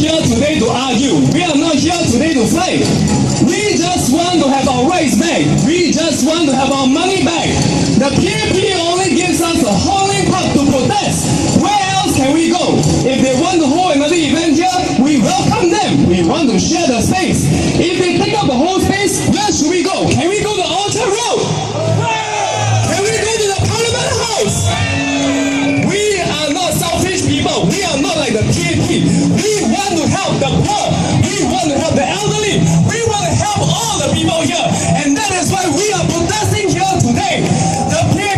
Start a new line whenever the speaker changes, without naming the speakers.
here today to argue. We are not here today to fight. We just want to have our rights back. We just want to have our money back. The PAP only gives us a holding park to protest. Where else can we go? If they want to hold another event here, we welcome them. We want to share the space. If they take up the whole space, where should we go? Can we go to Orchard Road? Can we go to the Parliament House? We are not selfish people. We are not like the PAP. We want to help the poor. We want to help the elderly. We want to help all the people here. And that is why we are protesting here today. The PAP